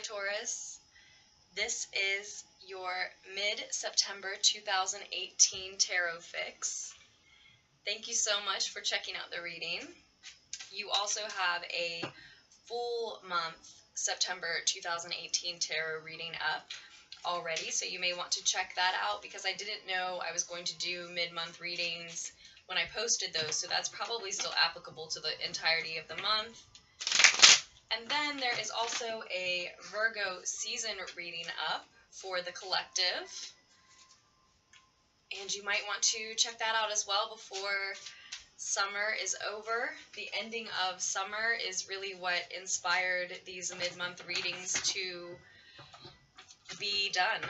Taurus. This is your mid-September 2018 tarot fix. Thank you so much for checking out the reading. You also have a full month September 2018 tarot reading up already, so you may want to check that out because I didn't know I was going to do mid-month readings when I posted those, so that's probably still applicable to the entirety of the month. And then there is also a Virgo season reading up for the collective, and you might want to check that out as well before summer is over. The ending of summer is really what inspired these mid-month readings to be done.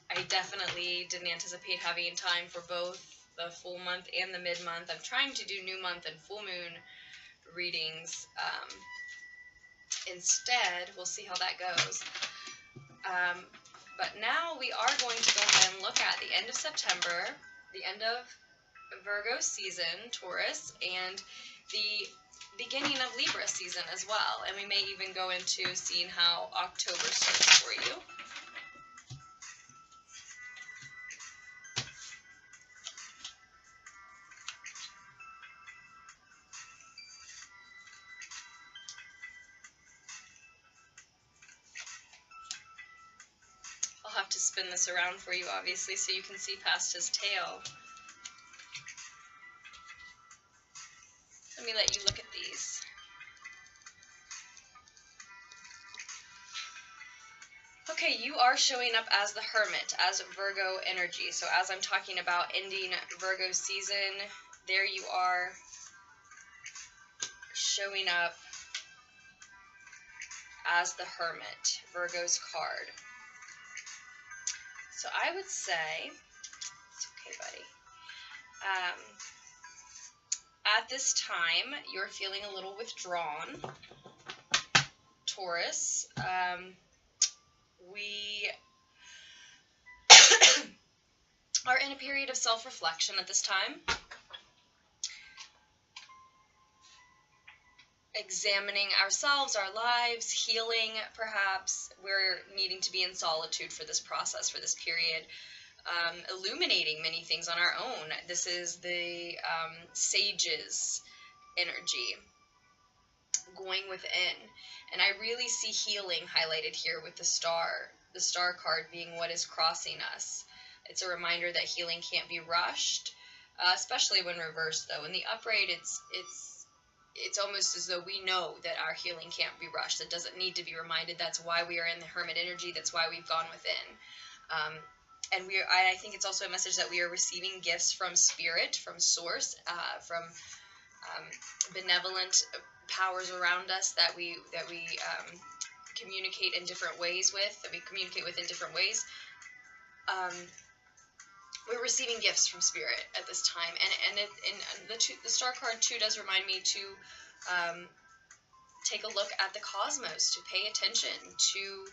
I definitely didn't anticipate having time for both the full month and the mid-month. I'm trying to do new month and full moon readings instead. We'll see how that goes. But now we are going to go ahead and look at the end of September, the end of Virgo season, Taurus, and the beginning of Libra season as well. And we may even go into seeing how October starts for you. I'll have to spin this around for you, obviously, so you can see past his tail. Let me let you look at these. Okay, you are showing up as the Hermit, as Virgo energy. So as I'm talking about ending Virgo season, there you are showing up as the Hermit, Virgo's card. So I would say, it's okay, buddy. At this time, you're feeling a little withdrawn, Taurus. We are in a period of self-reflection at this time. Examining ourselves, our lives, healing, perhaps. We're needing to be in solitude for this process, for this period. Illuminating many things on our own. This is the sage's energy, going within. And I really see healing highlighted here with the star card being what is crossing us. It's a reminder that healing can't be rushed, especially when reversed, though. In the upright, it's almost as though we know that our healing can't be rushed. It doesn't need to be reminded. That's why we are in the Hermit energy. That's why we've gone within. And I think it's also a message that we are receiving gifts from Spirit, from Source, from benevolent powers around us that we communicate in different ways with, that we communicate with in different ways. We're receiving gifts from Spirit at this time, and the star card too does remind me to take a look at the cosmos, to pay attention to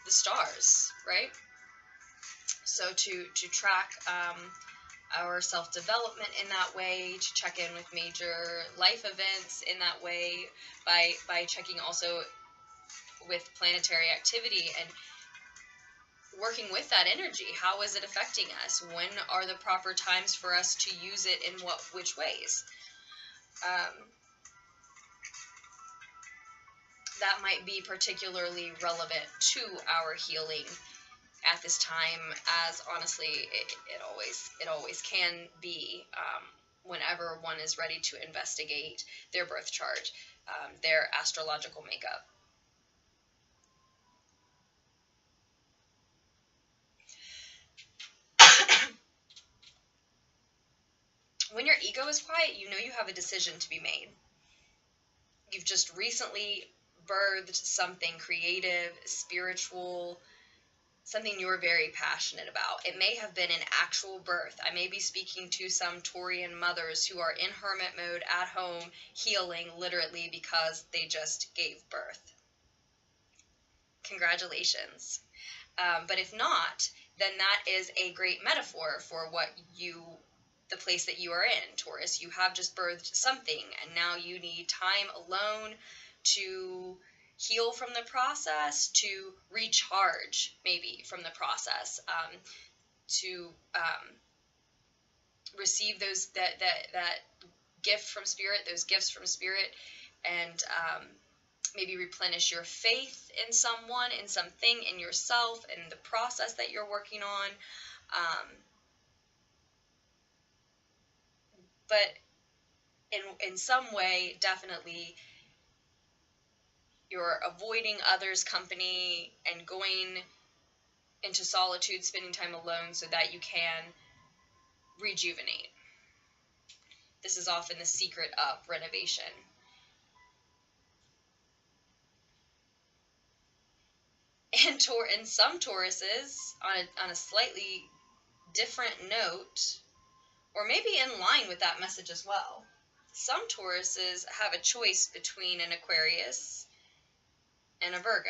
the stars, right? So to track our self-development in that way, to check in with major life events in that way, by checking also with planetary activity and working with that energy. How is it affecting us? When are the proper times for us to use it in which ways? That might be particularly relevant to our healing at this time, as honestly it always can be, whenever one is ready to investigate their birth chart, their astrological makeup. When your ego is quiet, you know you have a decision to be made. You've just recently birthed something creative, spiritual, something you're very passionate about. It may have been an actual birth. I may be speaking to some Taurian mothers who are in hermit mode at home, healing literally because they just gave birth. Congratulations. But if not, then that is a great metaphor for the place that you are in, Taurus. You have just birthed something, and now you need time alone to heal from the process, to recharge maybe from the process, to receive that gift from spirit, those gifts from spirit, and maybe replenish your faith in someone, in something, in yourself, in the process that you're working on. But in some way, definitely, you're avoiding others' company and going into solitude, spending time alone so that you can rejuvenate. This is often the secret of renovation. And some Tauruses, on a slightly different note, or maybe in line with that message as well, some Tauruses have a choice between an Aquarius and a Virgo.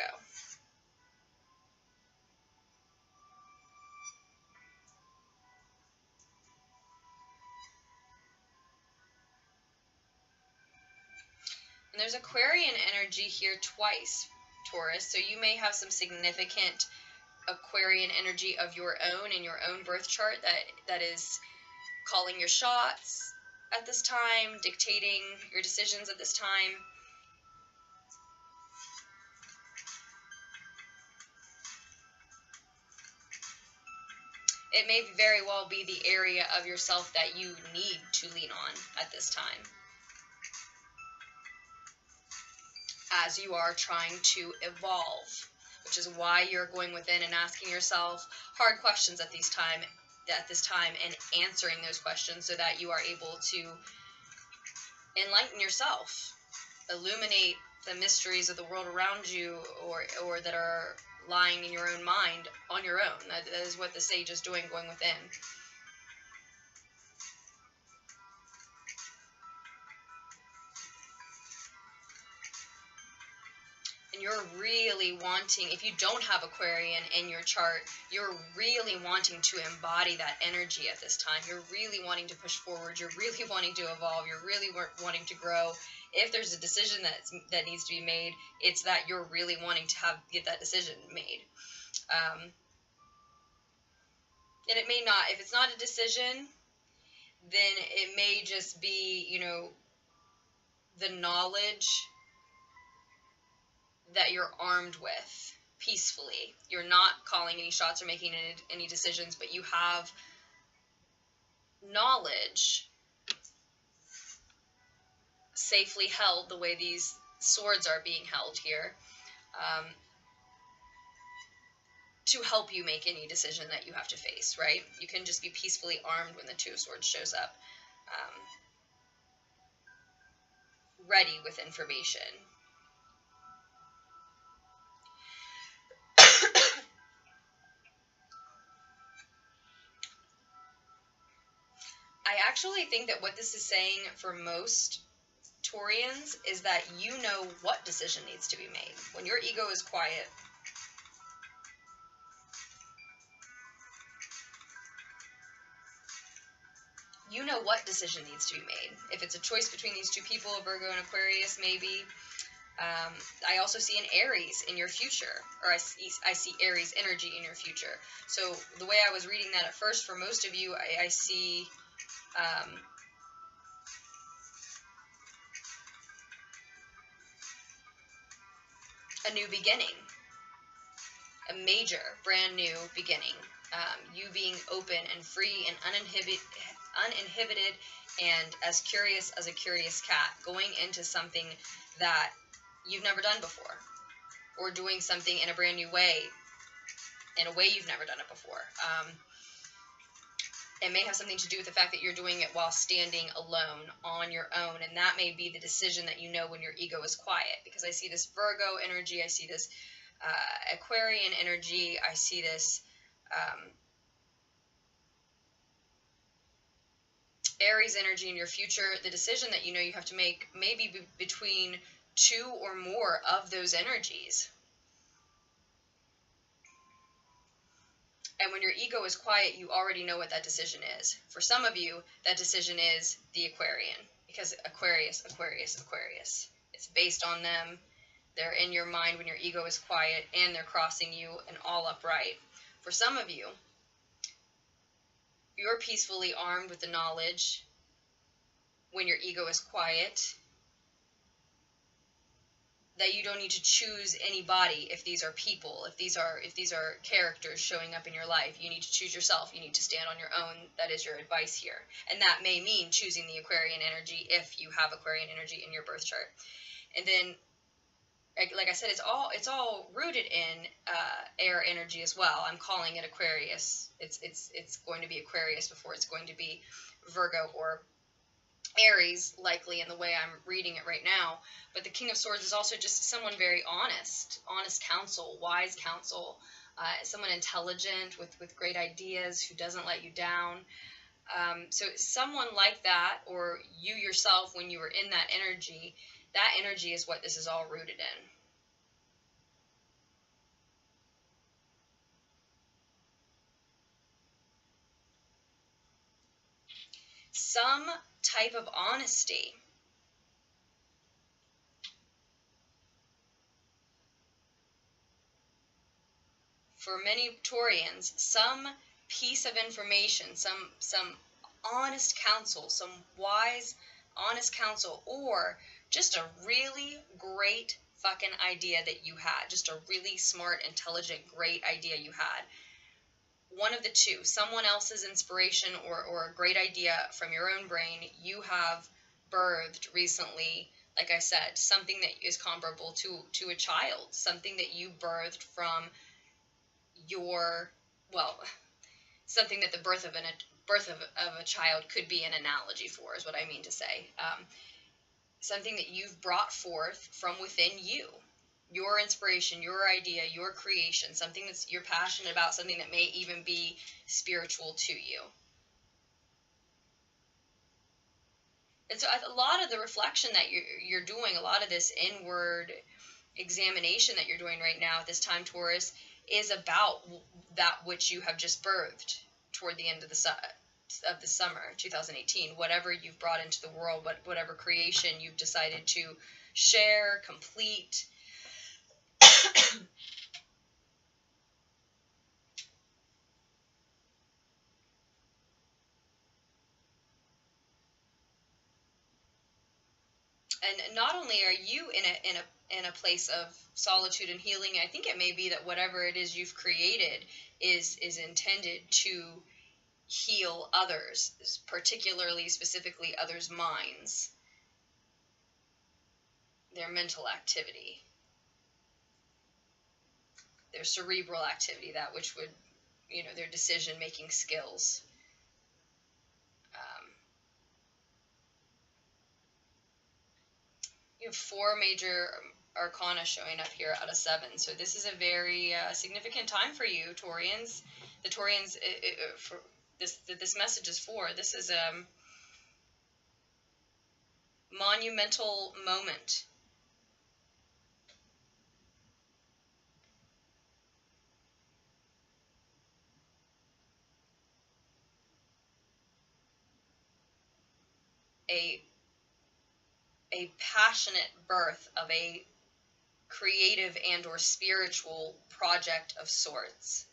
And there's Aquarian energy here twice, Taurus, so you may have some significant Aquarian energy of your own in your own birth chart that is calling your shots at this time, dictating your decisions at this time. It may very well be the area of yourself that you need to lean on at this time, as you are trying to evolve, which is why you're going within and asking yourself hard questions at this time and answering those questions so that you are able to enlighten yourself, illuminate the mysteries of the world around you, or that are lying in your own mind on your own. That is what the sage is doing, going within. And you're really wanting, if you don't have Aquarian in your chart, you're really wanting to embody that energy at this time. You're really wanting to push forward. You're really wanting to evolve. You're really wanting to grow. If there's a decision that needs to be made, it's that you're really wanting to get that decision made. And it may not, if it's not a decision, then it may just be, the knowledge that you're armed with peacefully. You're not calling any shots or making any decisions, but you have knowledge safely held the way these swords are being held here, to help you make any decision that you have to face, right? You can just be peacefully armed when the Two of Swords shows up, ready with information. I actually think that what this is saying for most Taurians is that you know what decision needs to be made. When your ego is quiet, you know what decision needs to be made. If it's a choice between these two people, Virgo and Aquarius, maybe. I also see an Aries in your future, or I see Aries energy in your future. So the way I was reading that at first, for most of you, I see a new beginning, a major, brand new beginning. You being open and free and uninhibited and as curious as a curious cat, going into something that you've never done before, or doing something in a brand new way, in a way you've never done it before. It may have something to do with the fact that you're doing it while standing alone on your own, and that may be the decision that you know when your ego is quiet, because I see this Virgo energy, I see this Aquarian energy, I see this Aries energy in your future. The decision that you know you have to make may be between two or more of those energies. And when your ego is quiet, you already know what that decision is. For some of you, that decision is the Aquarian, because Aquarius. It's based on them. They're in your mind when your ego is quiet, and they're crossing you and all upright. For some of you, you're peacefully armed with the knowledge when your ego is quiet that you don't need to choose anybody. If these are people, if these are characters showing up in your life, you need to choose yourself. You need to stand on your own. That is your advice here. And that may mean choosing the Aquarian energy if you have Aquarian energy in your birth chart. And then, like I said, it's all rooted in air energy as well. I'm calling it Aquarius. It's going to be Aquarius before it's going to be Virgo or Aries, likely in the way I'm reading it right now. But the King of Swords is also just someone very honest counsel, wise counsel, someone intelligent with great ideas who doesn't let you down. So someone like that, or you yourself when you were in that energy is what this is all rooted in. Some type of honesty. For many Taurians, some piece of information, some honest counsel, some wise, honest counsel, or just a really great fucking idea that you had, just a really smart, intelligent, great idea you had. One of the two, someone else's inspiration or a great idea from your own brain, you have birthed recently. Like I said, something that is comparable to a child, something that you birthed from your, well, something that the birth of a child could be an analogy for, is what I mean to say. Something that you've brought forth from within you. Your inspiration, your idea, your creation, something that you're passionate about, something that may even be spiritual to you. And so a lot of the reflection that you're doing, a lot of this inward examination that you're doing right now at this time, Taurus, is about that which you have just birthed toward the end of the summer 2018. Whatever you've brought into the world, whatever creation you've decided to share, complete. And not only are you in a place of solitude and healing, I think it may be that whatever it is you've created is intended to heal others, particularly, specifically others' minds, their mental activity, their cerebral activity, that which would, their decision-making skills. You have 4 major arcana showing up here out of 7. So this is a very significant time for you, Taurians. The Taurians, for this message is for. This is a monumental moment. A passionate birth of a creative and or spiritual project of sorts.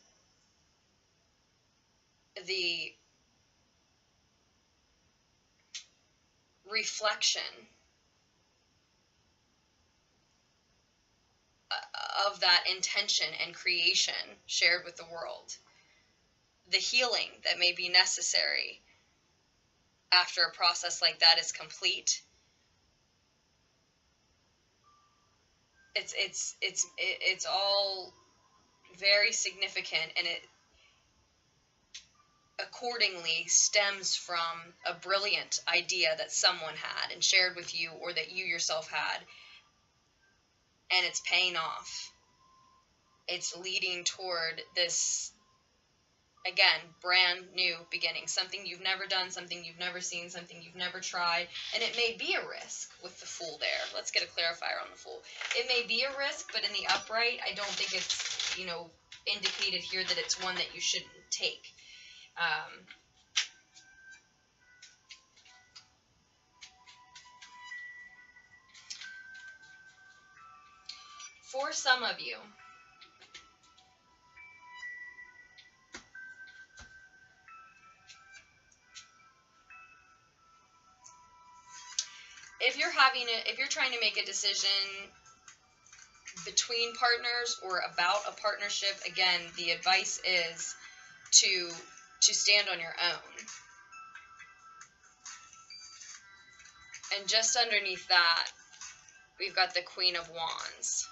The reflection of that intention and creation shared with the world. The healing that may be necessary after a process like that is complete. It's all very significant, and it accordingly stems from a brilliant idea that someone had and shared with you, or that you yourself had, and it's paying off. It's leading toward this, again, brand new beginning, something you've never done, something you've never seen, something you've never tried, and it may be a risk with the Fool there. Let's get a clarifier on the Fool. It may be a risk, but in the upright, I don't think it's, indicated here that it's one that you shouldn't take. for some of you, if you're trying to make a decision between partners or about a partnership, again, the advice is to stand on your own. And just underneath that, we've got the Queen of Wands.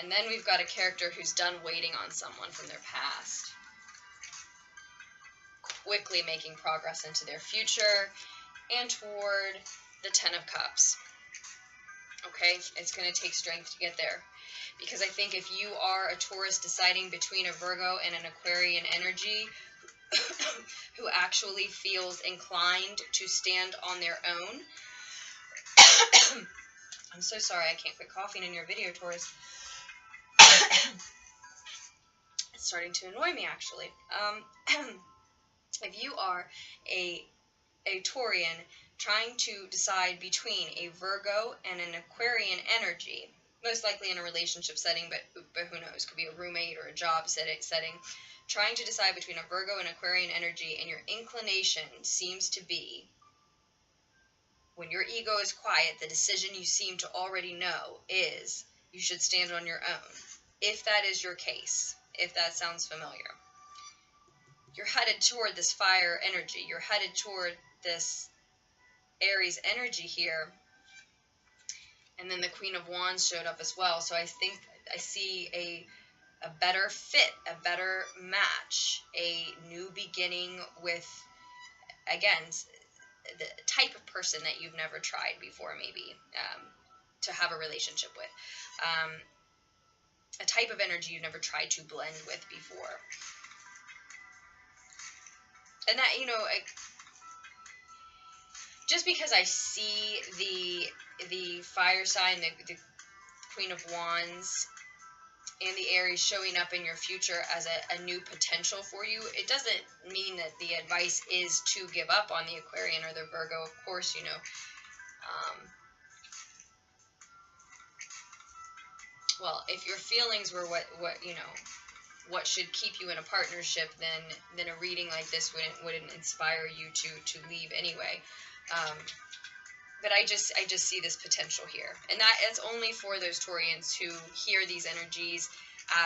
And then we've got a character who's done waiting on someone from their past, quickly making progress into their future and toward the Ten of Cups. Okay, it's going to take strength to get there. Because I think if you are a Taurus deciding between a Virgo and an Aquarian energy who actually feels inclined to stand on their own, I'm so sorry, I can't quit coughing in your video, Taurus. It's starting to annoy me, actually. If you are a Taurian trying to decide between a Virgo and an Aquarian energy, most likely in a relationship setting, but who knows, could be a roommate or a job setting, trying to decide between a Virgo and Aquarian energy, and your inclination seems to be, when your ego is quiet, the decision you seem to already know is you should stand on your own. If that is your case, if that sounds familiar. You're headed toward this fire energy. You're headed toward this Aries energy here. And then the Queen of Wands showed up as well. So I think I see a better fit, a better match, a new beginning with, again, the type of person that you've never tried before, maybe, to have a relationship with. A type of energy you've never tried to blend with before. And that, you know, just because I see the fire sign, the Queen of Wands, and the Aries showing up in your future as a new potential for you, it doesn't mean that the advice is to give up on the Aquarian or the Virgo. Of course, you know, well, if your feelings were what you know, what should keep you in a partnership, then a reading like this wouldn't inspire you to leave anyway. But I just see this potential here, and it's only for those Taurians who hear these energies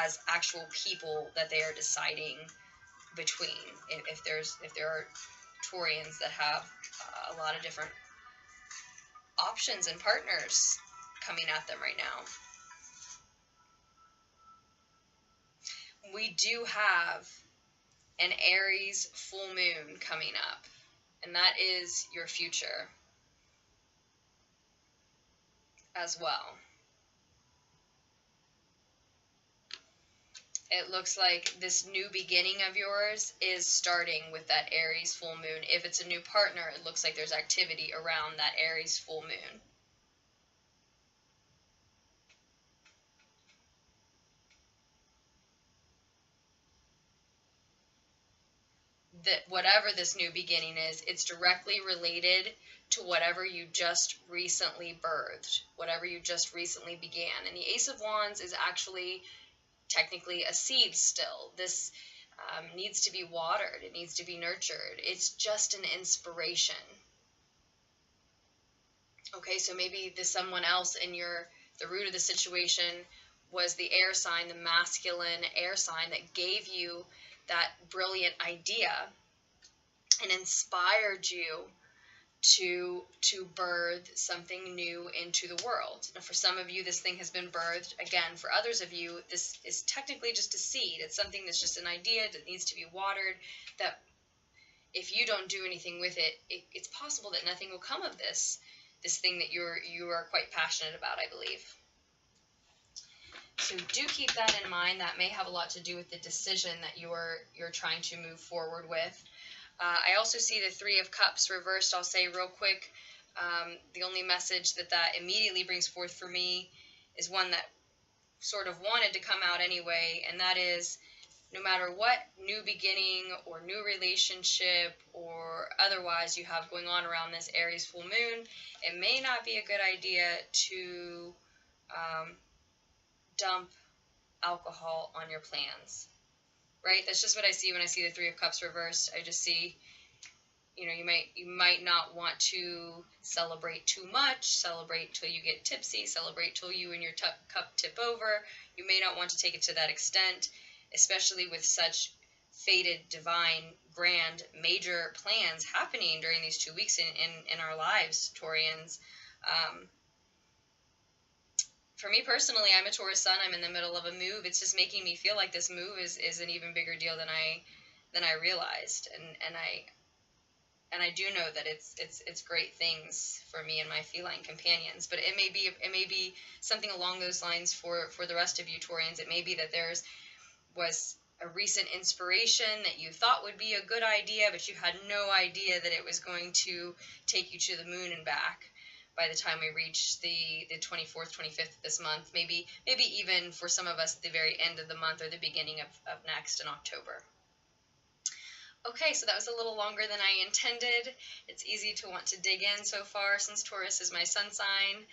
as actual people that they are deciding between. If there are Taurians that have a lot of different options and partners coming at them right now. We do have an Aries full moon coming up, and that is your future as well. It looks like this new beginning of yours is starting with that Aries full moon. If it's a new partner, it looks like there's activity around that Aries full moon. That whatever this new beginning is, it's directly related to whatever you just recently birthed, whatever you just recently began. And the Ace of Wands is actually technically a seed still. This needs to be watered. It needs to be nurtured. It's just an inspiration. Okay, so maybe there's someone else in the root of the situation was the air sign, the masculine air sign that gave you that brilliant idea and inspired you to birth something new into the world. Now, for some of you, this thing has been birthed. Again, for others of you, this is technically just a seed. It's something that's just an idea that needs to be watered, that if you don't do anything with it, it's possible that nothing will come of this thing that you are quite passionate about, I believe. So do keep that in mind. That may have a lot to do with the decision that you're trying to move forward with. I also see the Three of Cups reversed. I'll say real quick, the only message that immediately brings forth for me is one that sort of wanted to come out anyway, and that is, no matter what new beginning or new relationship or otherwise you have going on around this Aries full moon, it may not be a good idea to dump alcohol on your plans, right? That's just what I see when I see the Three of Cups reversed. I just see, you know, you might not want to celebrate too much, celebrate till you get tipsy, celebrate till you and your cup tip over. You may not want to take it to that extent, especially with such fated, divine, grand, major plans happening during these 2 weeks in our lives, Taurians. For me personally, I'm a Taurus sun. I'm in the middle of a move. It's just making me feel like this move is an even bigger deal than I realized, and I do know that it's great things for me and my feline companions. But it may be something along those lines for the rest of you Taurians. It may be that was a recent inspiration that you thought would be a good idea, but you had no idea that it was going to take you to the moon and back by the time we reach the 24th, 25th of this month, maybe even for some of us at the very end of the month or the beginning of next in October. Okay, so that was a little longer than I intended. It's easy to want to dig in so far since Taurus is my sun sign.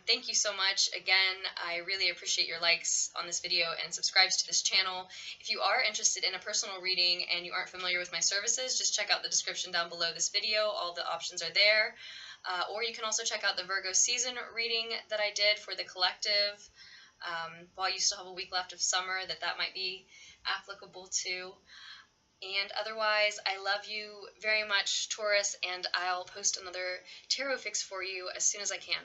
Thank you so much. Again, I really appreciate your likes on this video and subscribes to this channel. If you are interested in a personal reading and you aren't familiar with my services, just check out the description down below this video. All the options are there. Or you can also check out the Virgo season reading that I did for the collective. While you still have a week left of summer, that might be applicable to. And otherwise, I love you very much, Taurus, and I'll post another tarot fix for you as soon as I can.